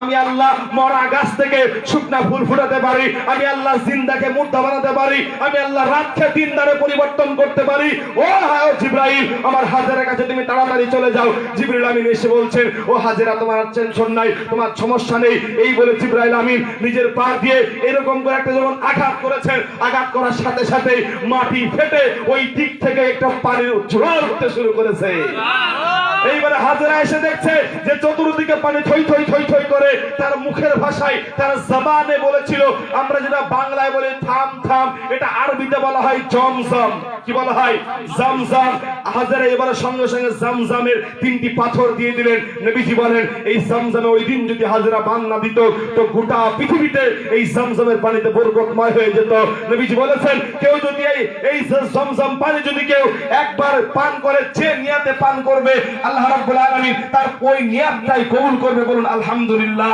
আমি আল্লাহ মরা গাছ থেকে শুকনা ফুল ফুটাতে পারি, আমি আল্লাহ জিন্দাকে মুর্দা বানাতে পারি, আমি আল্লাহ রাতকে দিন দ্বারে পরিবর্তন করতে পারি। ও জিবরাইল, আমার হাজেরার কাছে তুমি তাড়াতাড়ি চলে যাও। জিবরিল আমিন এসে বলছেন, ও হাজেরা, তোমার টেনশন নাই, তোমার সমস্যা নেই। এই বলে জিবরাইল আমিন নিজের পা দিয়ে এরকম করে একটা যখন আঘাত করেছেন, আঘাত করার সাথে সাথে মাটি ফেটে ওই দিক থেকে একটা পানির ঝড় উঠতে শুরু করেছে। এইবারে হাজেরা এসে দেখছে যে চতুর্দিকে পানি থই থই থই থই করে। তার মুখের ভাষায়, তার জবানে বলেছিল, আমরা যেটা বাংলায় বলি থাম থাম, এটা আরবিতে বলা হয় জমজম। কি বলা হয়? জমজম। হাজেরা এবারে সঙ্গে সঙ্গে জমজমের 3টি পাথর দিয়ে দিলেন। নবীজি বলেন, এই জমজমে ওই দিন যদি হাজেরা বান না দিত তো গোটা পৃথিবীতে এই জমজমের পানিতে বরকতময় হয়ে যেত। নবীজি বলেছেন, কেউ যদি এই জমজম পানি যদি কেউ একবার পান করে, যে নিয়াতে পান করবে, আল্লাহ রাব্বুল আলামিন তার ওই নিয়াতটাই কবুল করবে। বলুন আলহামদুলিল্লাহ।